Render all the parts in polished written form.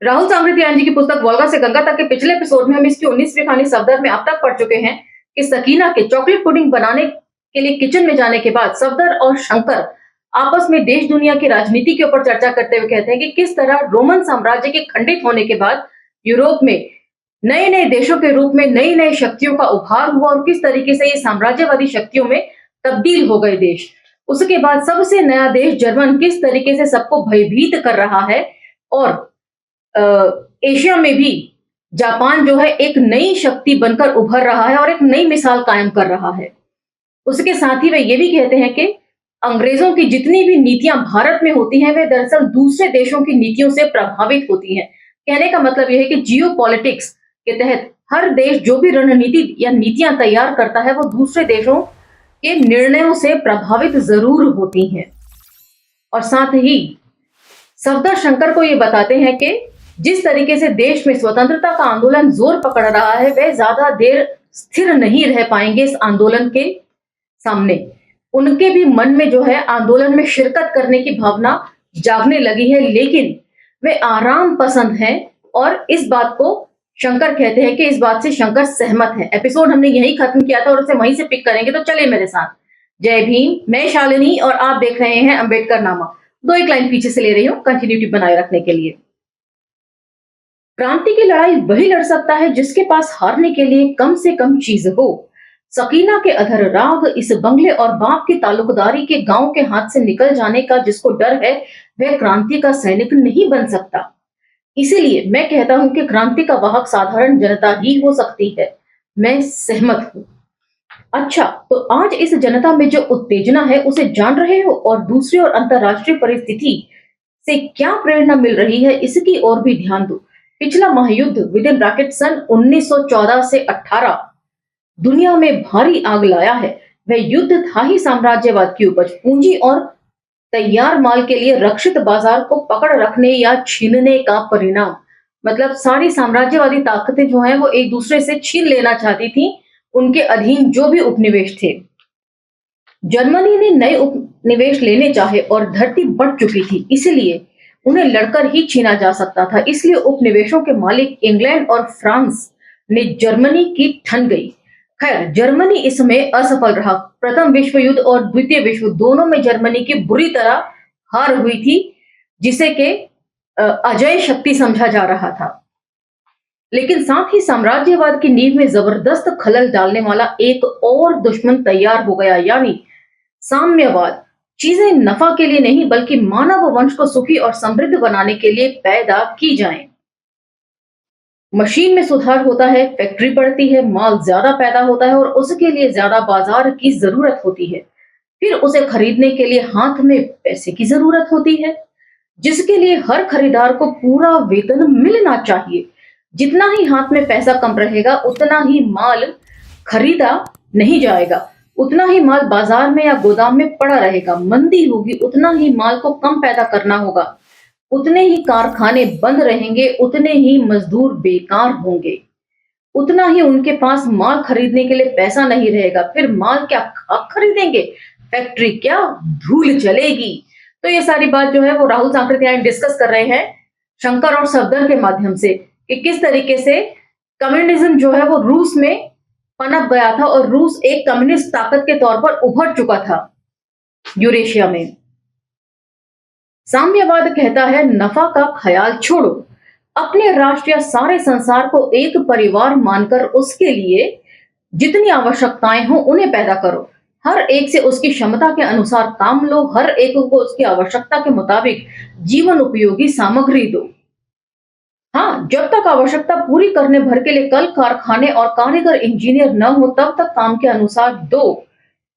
राहुल सांकृत्यायन जी की पुस्तक वोल्गा से गंगा तक के पिछले एपिसोड में हम इसकी 19वीं कहानी सफदर में अब तक पढ़ चुके हैं कि सकीना के चॉकलेट पुडिंग बनाने के लिए किचन में जाने के बाद सफदर और शंकर आपस में देश दुनिया की राजनीति के ऊपर चर्चा करते हुए कहते हैं कि किस तरह रोमन साम्राज्य के खंडित होने के बाद यूरोप में नए नए देशों के रूप में नई नई शक्तियों का उभार हुआ और किस तरीके से ये साम्राज्यवादी शक्तियों में तब्दील हो गए देश। उसके बाद सबसे नया देश जर्मन किस तरीके से सबको भयभीत कर रहा है और एशिया में भी जापान जो है एक नई शक्ति बनकर उभर रहा है और एक नई मिसाल कायम कर रहा है। उसके साथ ही वे ये भी कहते हैं कि अंग्रेजों की जितनी भी नीतियां भारत में होती हैं वे दरअसल दूसरे देशों की नीतियों से प्रभावित होती हैं। कहने का मतलब यह है कि जियो पॉलिटिक्स के तहत हर देश जो भी रणनीति या नीतियां तैयार करता है वो दूसरे देशों के निर्णयों से प्रभावित जरूर होती हैं। और साथ ही सफदर शंकर को ये बताते हैं कि जिस तरीके से देश में स्वतंत्रता का आंदोलन जोर पकड़ रहा है वे ज्यादा देर स्थिर नहीं रह पाएंगे इस आंदोलन के सामने। उनके भी मन में जो है आंदोलन में शिरकत करने की भावना जागने लगी है, लेकिन वे आराम पसंद हैं और इस बात को शंकर कहते हैं कि इस बात से शंकर सहमत है। एपिसोड हमने यही खत्म किया था और उसे वहीं से पिक करेंगे, तो चले मेरे साथ। जय भीम, मैं शालिनी और आप देख रहे हैं अंबेडकर नामा। दो एक लाइन पीछे से ले रही हूं कंटिन्यूटी बनाए रखने के लिए। क्रांति की लड़ाई वही लड़ सकता है जिसके पास हारने के लिए कम से कम चीज हो। सकीना के अधर राग इस बंगले और बाप की ताल्लुकदारी के गांव के हाथ से निकल जाने का जिसको डर है वह क्रांति का सैनिक नहीं बन सकता। इसीलिए मैं कहता हूं कि क्रांति का वाहक साधारण जनता ही हो सकती है। मैं सहमत हूं। अच्छा, तो आज इस जनता में जो उत्तेजना है उसे जान रहे हो और दूसरी और अंतरराष्ट्रीय परिस्थिति से क्या प्रेरणा मिल रही है इसकी ओर भी ध्यान दो। पिछला महायुद्ध विद इन ब्रैकेट सन 1914 से 18 दुनिया में भारी आग लाया है। वह युद्ध था ही साम्राज्यवाद की उपज, पूंजी और तैयार माल के लिए रक्षित बाजार को पकड़ रखने या छीनने का परिणाम। मतलब सारी साम्राज्यवादी ताकतें जो हैं वो एक दूसरे से छीन लेना चाहती थी उनके अधीन जो भी उपनिवेश थे। जर्मनी ने नए उपनिवेश लेने चाहे और धरती बढ़ चुकी थी, इसलिए उन्हें लड़कर ही छीना जा सकता था। इसलिए उपनिवेशों के मालिक इंग्लैंड और फ्रांस ने जर्मनी की ठन गई। खैर, जर्मनी इसमें असफल रहा। प्रथम विश्व युद्ध और द्वितीय विश्व दोनों में जर्मनी की बुरी तरह हार हुई थी, जिसे के अजय शक्ति समझा जा रहा था। लेकिन साथ ही साम्राज्यवाद की नींव में जबरदस्त खलल डालने वाला एक और दुश्मन तैयार हो गया, यानी साम्यवाद। चीजें नफा के लिए नहीं बल्कि मानव वंश को सुखी और समृद्ध बनाने के लिए पैदा की जाएं। मशीन में सुधार होता है, फैक्ट्री बढ़ती है, माल ज्यादा पैदा होता है और उसके लिए ज्यादा बाजार की जरूरत होती है। फिर उसे खरीदने के लिए हाथ में पैसे की जरूरत होती है, जिसके लिए हर खरीदार को पूरा वेतन मिलना चाहिए। जितना ही हाथ में पैसा कम रहेगा उतना ही माल खरीदा नहीं जाएगा, उतना ही माल बाजार में या गोदाम में पड़ा रहेगा। मंदी होगी उतना ही माल को कम पैदा करना होगा, उतने ही कारखाने बंद रहेंगे, उतने ही मजदूर बेकार होंगे, उतना ही उनके पास माल खरीदने के लिए पैसा नहीं रहेगा। फिर माल क्या खरीदेंगे, फैक्ट्री क्या धूल चलेगी। तो ये सारी बात जो है वो राहुल सांकृत्यायन डिस्कस कर रहे हैं शंकर और सफदर के माध्यम से कि किस तरीके से कम्युनिज्म जो है वो रूस में पनप गया था और रूस एक कम्युनिस्ट ताकत के तौर पर उभर चुका था यूरेशिया में। साम्यवाद कहता है नफा का ख्याल छोड़ो, अपने राष्ट्र या सारे संसार को एक परिवार मानकर उसके लिए जितनी आवश्यकताएं हो उन्हें पैदा करो। हर एक से उसकी क्षमता के अनुसार काम लो, हर एक को उसकी आवश्यकता के मुताबिक जीवन उपयोगी सामग्री दो। हाँ, जब तक आवश्यकता पूरी करने भर के लिए कल कारखाने और कारीगर इंजीनियर न हो तब तक काम के अनुसार दो।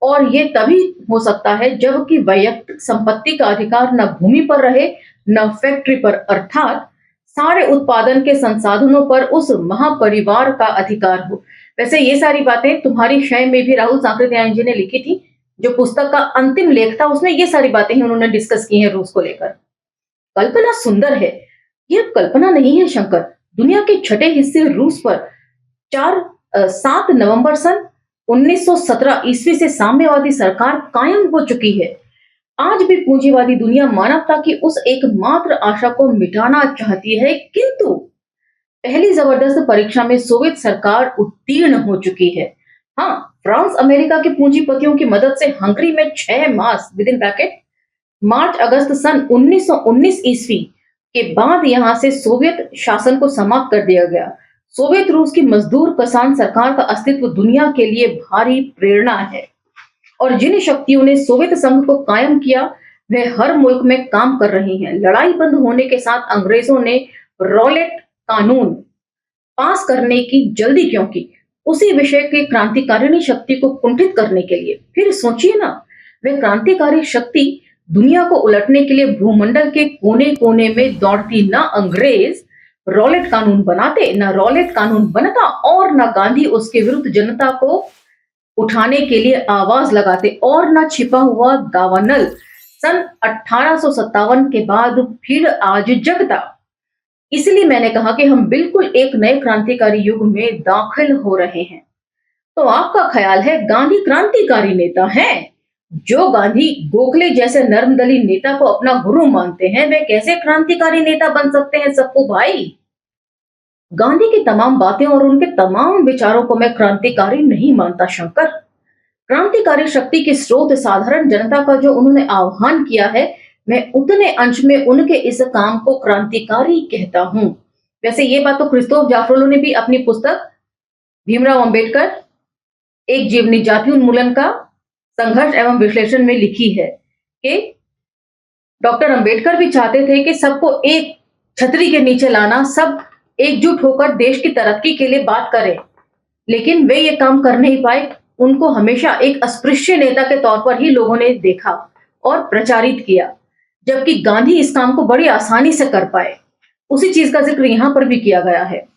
और ये तभी हो सकता है जबकि वैयक्तिक संपत्ति का अधिकार न भूमि पर रहे न फैक्ट्री पर, अर्थात सारे उत्पादन के संसाधनों पर उस महापरिवार का अधिकार हो। वैसे ये सारी बातें तुम्हारी शय में भी राहुल सांकृत्यायन जी ने लिखी थी, जो पुस्तक का अंतिम लेख था उसमें ये सारी बातें ही उन्होंने डिस्कस की हैं रूस को लेकर। कल्पना सुंदर है, यह कल्पना नहीं है शंकर। दुनिया के छठे हिस्से रूस पर 7 नवंबर सन 1917 ईस्वी से साम्यवादी सरकार कायम हो चुकी है। आज भी पूंजीवादी दुनिया मानवता की उस एकमात्र आशा को मिटाना चाहती है, किंतु पहली जबरदस्त परीक्षा में सोवियत सरकार उत्तीर्ण हो चुकी है। हाँ, फ्रांस अमेरिका के पूंजीपतियों की मदद से हंगरी में 6 मास विद इन ब्रैकेट मार्च अगस्त सन 1919 ईस्वी के बाद यहां से सोवियत शासन को समाप्त कर दिया गया। सोवियत रूस की मजदूर किसान सरकार का अस्तित्व दुनिया के लिए भारी प्रेरणा है और जिन शक्तियों ने सोवियत संघ को कायम किया वह हर मुल्क में काम कर रही हैं। लड़ाई बंद होने के साथ अंग्रेजों ने रॉलेट कानून पास करने की जल्दी क्यों की? उसी विषय के क्रांतिकारिणी शक्ति को कुंठित करने के लिए। फिर सोचिए ना, वह क्रांतिकारी शक्ति दुनिया को उलटने के लिए भूमंडल के कोने कोने में दौड़ती। ना अंग्रेज रॉलेट कानून बनाते, ना रॉलेट कानून बनता और ना गांधी उसके विरुद्ध जनता को उठाने के लिए आवाज लगाते और ना छिपा हुआ दावानल सन 1857 के बाद फिर आज जगता। इसलिए मैंने कहा कि हम बिल्कुल एक नए क्रांतिकारी युग में दाखिल हो रहे हैं। तो आपका ख्याल है गांधी क्रांतिकारी नेता हैं? जो गांधी गोखले जैसे नर्मदली नेता को अपना गुरु मानते हैं, वे कैसे क्रांतिकारी नेता बन सकते हैं सप्पू भाई? गांधी की तमाम बातें और उनके तमाम विचारों को मैं क्रांतिकारी नहीं मानता शंकर। क्रांतिकारी शक्ति के स्रोत साधारण जनता का जो उन्होंने आह्वान किया है, मैं उतने अंश में उनके इस काम को क्रांतिकारी कहता हूं। वैसे ये बात तो क्रिस्तोफ जाफरोलो ने भी अपनी पुस्तक भीमराव अंबेडकर एक जीवनी जाति उन्मूलन का संघर्ष एवं विश्लेषण में लिखी है कि डॉक्टर अंबेडकर भी चाहते थे कि सबको एक छतरी के नीचे लाना, सब एकजुट होकर देश की तरक्की के लिए बात करें, लेकिन वे ये काम कर नहीं पाए। उनको हमेशा एक अस्पृश्य नेता के तौर पर ही लोगों ने देखा और प्रचारित किया, जबकि गांधी इस काम को बड़ी आसानी से कर पाए। उसी चीज का जिक्र यहां पर भी किया गया है।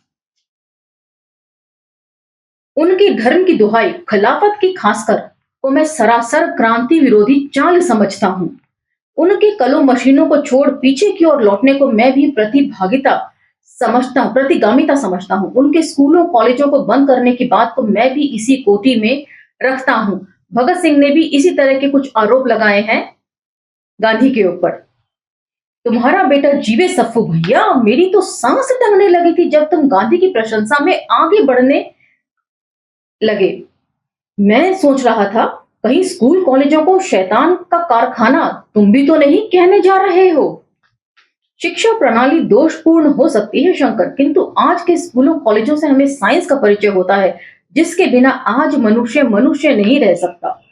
उनकी धर्म की दुहाई खिलाफत की खासकर को मैं सरासर क्रांति विरोधी चाल समझता हूं। उनके कलो मशीनों को छोड़ पीछे की ओर लौटने को मैं भी प्रतिगामिता समझता हूं। उनके स्कूलों कॉलेजों को बंद करने की बात को मैं भी इसी कोटि में रखता हूं। भगत सिंह ने भी इसी तरह के कुछ आरोप लगाए हैं गांधी के ऊपर। तुम्हारा बेटा जीवे सप्पू भैया, मेरी तो सांस टंगने लगी थी जब तुम गांधी की प्रशंसा में आगे बढ़ने लगे। मैं सोच रहा था कहीं स्कूल कॉलेजों को शैतान का कारखाना तुम भी तो नहीं कहने जा रहे हो। शिक्षा प्रणाली दोषपूर्ण हो सकती है शंकर, किंतु आज के स्कूलों कॉलेजों से हमें साइंस का परिचय होता है, जिसके बिना आज मनुष्य मनुष्य नहीं रह सकता।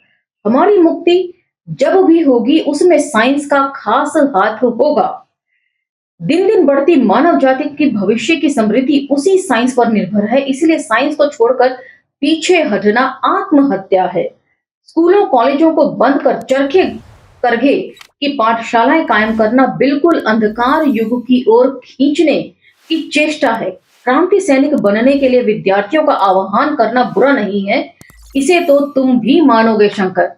हमारी मुक्ति जब भी होगी उसमें साइंस का खास हाथ होगा। दिन दिन बढ़ती मानव जाति की भविष्य की समृद्धि उसी साइंस पर निर्भर है, इसलिए साइंस को छोड़कर पीछे हटना आत्महत्या है। स्कूलों कॉलेजों को बंद कर चरखे करघे की पाठशालाएं कायम करना बिल्कुल अंधकार युग की ओर खींचने की चेष्टा है। क्रांति सैनिक बनने के लिए विद्यार्थियों का आह्वान करना बुरा नहीं है, इसे तो तुम भी मानोगे शंकर।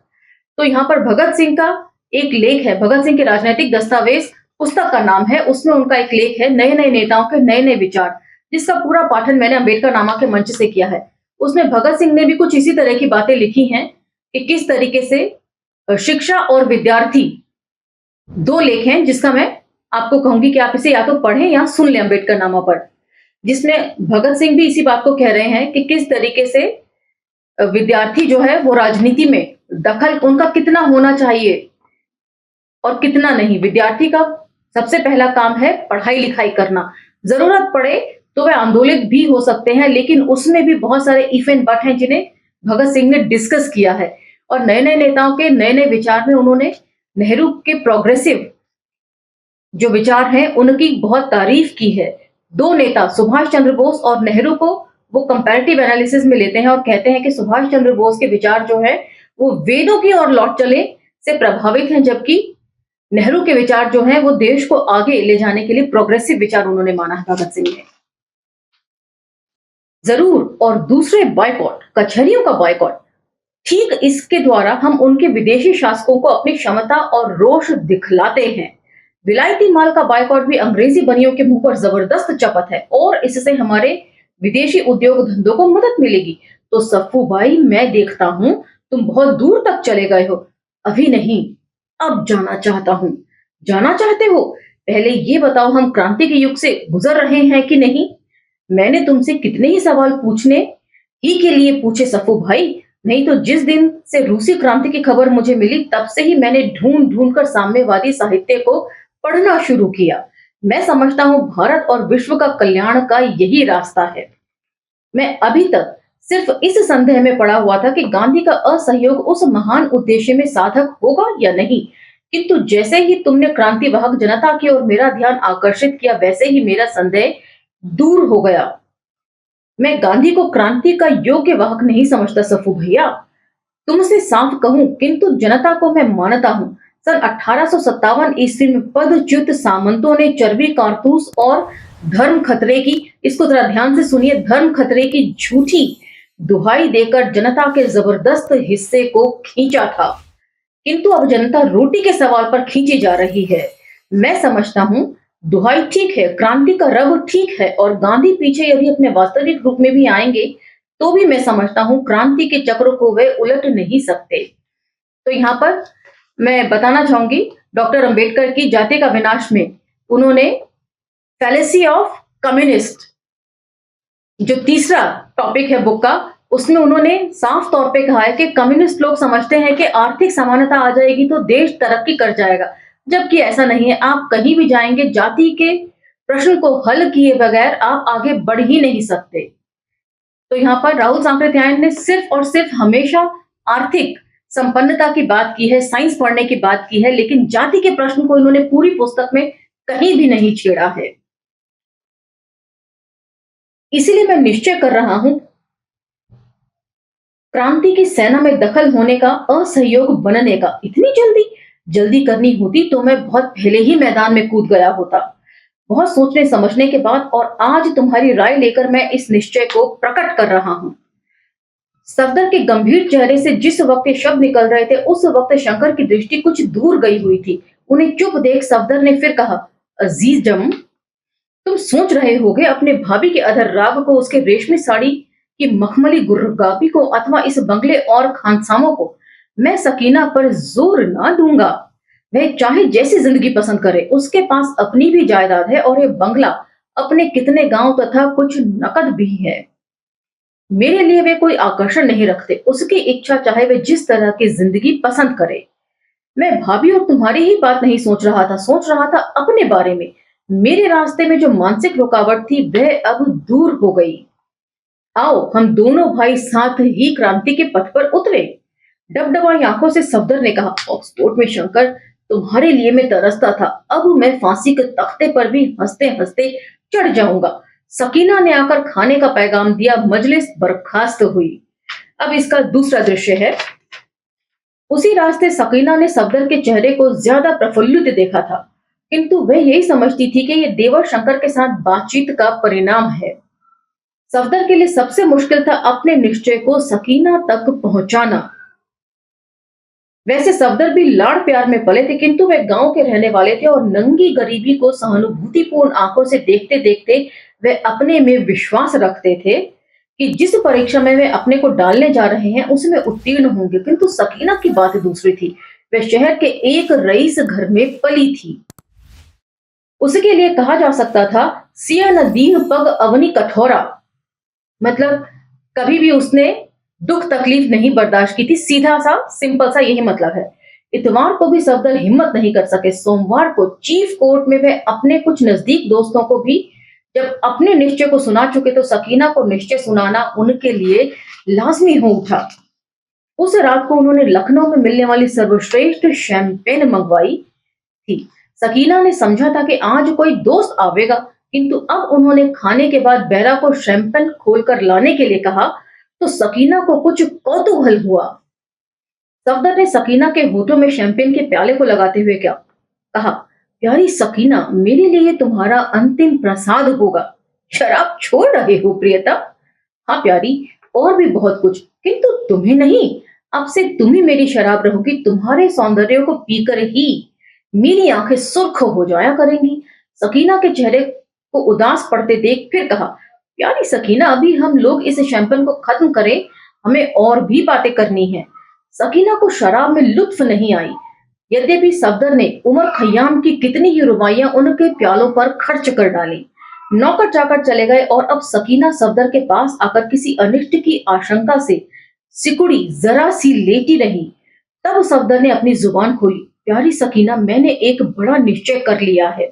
तो यहाँ पर भगत सिंह का एक लेख है, भगत सिंह के राजनीतिक दस्तावेज पुस्तक का नाम है, उसमें उनका एक लेख है नए नए नेताओं के नए नए विचार, जिसका पूरा पाठन मैंने अंबेडकर नामा के मंच से किया है। उसमें भगत सिंह ने भी कुछ इसी तरह की बातें लिखी हैं कि किस तरीके से शिक्षा और विद्यार्थी, दो लेख हैं जिसका मैं आपको कहूंगी कि आप इसे या तो पढ़ें या सुन लें अंबेडकर नामा पर, जिसमें भगत सिंह भी इसी बात को कह रहे हैं कि किस तरीके से विद्यार्थी जो है वो राजनीति में दखल उनका कितना होना चाहिए और कितना नहीं। विद्यार्थी का सबसे पहला काम है पढ़ाई लिखाई करना। जरूरत पड़े तो वे आंदोलित भी हो सकते हैं, लेकिन उसमें भी बहुत सारे इफ एंड बट हैं जिन्हें भगत सिंह ने डिस्कस किया है। और नए नए नेताओं के नए नए विचार में उन्होंने नेहरू के प्रोग्रेसिव जो विचार हैं उनकी बहुत तारीफ की है। दो नेता सुभाष चंद्र बोस और नेहरू को वो कंपैरेटिव एनालिसिस में लेते हैं और कहते हैं कि सुभाष चंद्र बोस के विचार जो है वो वेदों की ओर लौट चले से प्रभावित हैं, जबकि नेहरू के विचार जो हैं वो देश को आगे ले जाने के लिए प्रोग्रेसिव विचार उन्होंने माना है भगत सिंह ने। जरूर, और दूसरे बॉयकॉट, कचहरियों का बॉयकॉट, ठीक इसके द्वारा हम उनके विदेशी शासकों को अपनी क्षमता और रोष दिखलाते हैं। विलायती माल का बॉयकॉट भी अंग्रेजी बनियों के मुंह पर जबरदस्त चपत है और इससे हमारे विदेशी उद्योग धंधों को मदद मिलेगी। तो सप्पू भाई, मैं देखता हूं तुम बहुत दूर तक चले गए हो। अभी नहीं, अब जाना चाहता हूँ। जाना चाहते हो? पहले ये बताओ, हम क्रांति के युग से गुजर रहे हैं कि नहीं? मैंने तुमसे कितने ही सवाल पूछने ही के लिए पूछे सफू भाई। नहीं तो जिस दिन से रूसी क्रांति की खबर मुझे मिली तब से ही मैंने ढूंढ ढूंढ कर साम्यवादी साहित्य को पढ़ना शुरू किया। मैं समझता हूँ भारत और विश्व का कल्याण का यही रास्ता है। मैं अभी तक सिर्फ इस संदेह में पड़ा हुआ था कि गांधी का असहयोग उस महान उद्देश्य में साधक होगा या नहीं, किंतु जैसे ही तुमने क्रांति वाहक जनता की ओर मेरा ध्यान आकर्षित किया वैसे ही मेरा संदेह दूर हो गया। मैं गांधी को क्रांति का योग्य वाहक नहीं समझता सफू भैया। तुमसे साफ कहूं, किंतु जनता को मैं मानता हूं। सन 1857 ईस्वी में पदच्युत सामंतों ने चर्बी कारतूस और धर्म खतरे की, इसको जरा ध्यान से सुनिए, धर्म खतरे की झूठी दुहाई देकर जनता के जबरदस्त हिस्से को खींचा था, किंतु अब जनता रोटी के सवाल पर खींची जा रही है। मैं समझता हूं दुहाई ठीक है, क्रांति का रंग ठीक है, और गांधी पीछे यदि अपने वास्तविक रूप में भी आएंगे तो भी मैं समझता हूं क्रांति के चक्र को वे उलट नहीं सकते। तो यहाँ पर मैं बताना चाहूंगी, डॉक्टर अंबेडकर की जाति का विनाश में उन्होंने फैलेसी ऑफ कम्युनिस्ट, जो तीसरा टॉपिक है बुक का, उसमें उन्होंने साफ तौर पे कहा है कि कम्युनिस्ट लोग समझते हैं कि आर्थिक समानता आ जाएगी तो देश तरक्की कर जाएगा, जबकि ऐसा नहीं है। आप कहीं भी जाएंगे, जाति के प्रश्न को हल किए बगैर आप आगे बढ़ ही नहीं सकते। तो यहाँ पर राहुल सांकृत्यायन ने सिर्फ और सिर्फ हमेशा आर्थिक संपन्नता की बात की है, साइंस पढ़ने की बात की है, लेकिन जाति के प्रश्न को इन्होंने पूरी पुस्तक में कहीं भी नहीं छेड़ा है। इसीलिए मैं निश्चय कर रहा हूं क्रांति की सेना में दखल होने का, असहयोग बनने का। इतनी जल्दी जल्दी करनी होती तो मैं बहुत पहले ही मैदान में कूद गया होता, बहुत सोचने समझने के बाद, और आज तुम्हारी राय लेकर मैं इस निश्चय को प्रकट कर रहा हूं। सफदर के गंभीर चेहरे से जिस वक्त ये शब्द निकल रहे थे उस वक्त शंकर की दृष्टि कुछ दूर गई हुई थी। उन्हें चुप देख सफदर ने फिर कहा, अजीजम, तुम सोच रहे होगे अपने भाभी के अधर राग को, उसके रेशमी साड़ी की मखमली गुर्रगापी को, अथवा इस बंगले और खानसामों को। मैं सकीना पर जोर ना दूंगा। वह चाहे जैसी जिंदगी पसंद करे, उसके पास अपनी भी जायदाद है और ये बंगला, अपने कितने गांव तथा कुछ नकद भी है। मेरे लिए वे कोई आकर्षण नहीं रखते। उसकी इच्छा, चाहे वे जिस तरह की जिंदगी पसंद करे। मैं भाभी और तुम्हारी ही बात नहीं सोच रहा था, सोच रहा था अपने बारे में। मेरे रास्ते में जो मानसिक रुकावट थी वह अब दूर हो गई। आओ हम दोनों भाई साथ ही क्रांति के पथ पर उतरे। डबडबाई आंखों से सफदर ने कहा, ऑक्सफोर्ड में शंकर, तुम्हारे लिए मैं तरसता था। अब मैं फांसी के तख्ते पर भी हंसते हंसते चढ़ जाऊंगा। सकीना ने आकर खाने का पैगाम दिया। मजलिस बर्खास्त हुई। अब इसका दूसरा दृश्य है। उसी रास्ते सकीना ने सफदर के चेहरे को ज्यादा प्रफुल्लित देखा था, किंतु वह यही समझती थी कि यह देवर शंकर के साथ बातचीत का परिणाम है। सफदर के लिए सबसे मुश्किल था अपने निश्चय को सकीना तक पहुंचाना। वैसे सफदर भी लाड़ प्यार में पले थे, किंतु वे गांव के रहने वाले थे और नंगी गरीबी को सहानुभूतिपूर्ण आंखों से देखते देखते वे अपने में विश्वास रखते थे कि जिस परीक्षा में वे अपने को डालने जा रहे हैं उसमें उत्तीर्ण होंगे। किंतु सकीना की बात दूसरी थी। वे शहर के एक रईस घर में पली थी। उसके लिए कहा जा सकता था, सिया नदीह पग अवनी कठोरा, मतलब कभी भी उसने दुख तकलीफ नहीं बर्दाश्त की थी। सीधा सा सिंपल सा यही मतलब है। इतवार को भी सफदर हिम्मत नहीं कर सके। सोमवार को चीफ कोर्ट में वे अपने कुछ नजदीक दोस्तों को भी जब अपने निश्चय को सुना चुके तो सकीना को निश्चय सुनाना उनके लिए लाजमी हो उठा। उस रात को उन्होंने लखनऊ में मिलने वाली सर्वश्रेष्ठ शैंपेन मंगवाई थी। सकीना ने समझा था कि आज कोई दोस्त आवेगा, किंतु अब उन्होंने खाने के बाद बैरा को शैंपेन खोलकर लाने के लिए कहा तो सकीना को कुछ कौतूहल हुआ। सफदर ने सकीना के होठों में शैंपेन के प्याले को लगाते हुए क्या कहा, प्यारी सकीना, मेरे लिए तुम्हारा अंतिम प्रसाद होगा। शराब छोड़ रहे हो प्रियता? हाँ प्यारी, और भी बहुत कुछ, किंतु तुम्हें नहीं। अब से तुम ही मेरी शराब रहोगी। तुम्हारे सौंदर्य को पीकर ही मेरी आंखें सुर्ख हो जाया करेंगी। सकीना के चेहरे को उदास पड़ते देख फिर कहा, प्यारी सकीना, अभी हम लोग इस शैंपेन को खत्म करें, हमें और भी बातें करनी है। सकीना को शराब में लुत्फ नहीं आई। यद्यपि सफदर ने उमर खयाम की कितनी ही रुबाइयां उनके प्यालों पर खर्च कर डाली। नौकर चाकर चले गए और अब सकीना सफदर के पास आकर किसी अनिष्ट की आशंका से सिकुड़ी जरा सी लेटी रही। तब सफदर ने अपनी जुबान खोली, प्यारी सकीना, मैंने एक बड़ा निश्चय कर लिया है।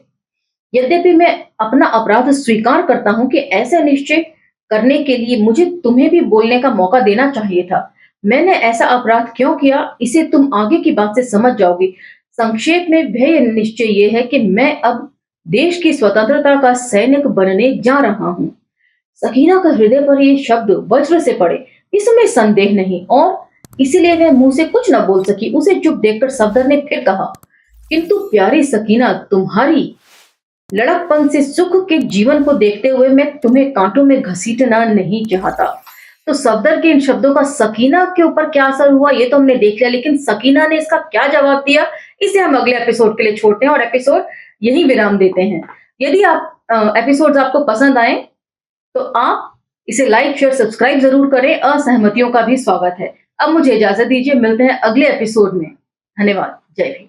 यद्यपि मैं अपना अपराध स्वीकार करता हूं कि ऐसे निश्चय करने के लिए मुझे तुम्हें भी बोलने का मौका देना चाहिए था। मैंने ऐसा अपराध क्यों किया, इसे तुम आगे की बात से समझ जाओगे। संक्षेप में वह निश्चय ये है कि मैं अब देश की स्वतंत्रता का सैनिक बनने जा रहा हूं। सकीना का हृदय पर ये शब्द वज्र से पड़े, इसमें संदेह नहीं, और इसीलिए वह मुंह से कुछ न बोल सकी। उसे चुप देखकर सफदर ने फिर कहा, किंतु प्यारी सकीना, तुम्हारी लड़कपन से सुख के जीवन को देखते हुए मैं तुम्हें कांटों में घसीटना नहीं चाहता। तो सफदर के इन शब्दों का सकीना के ऊपर क्या असर हुआ ये तो हमने देख लिया, लेकिन सकीना ने इसका क्या जवाब दिया, इसे हम अगले एपिसोड के लिए छोड़ते हैं और एपिसोड यही विराम देते हैं। यदि आप एपिसोड्स आपको पसंद आए तो आप इसे लाइक शेयर सब्सक्राइब जरूर करें। असहमतियों का भी स्वागत है। अब मुझे इजाजत दीजिए, मिलते हैं अगले एपिसोड में। धन्यवाद। जय हिंद।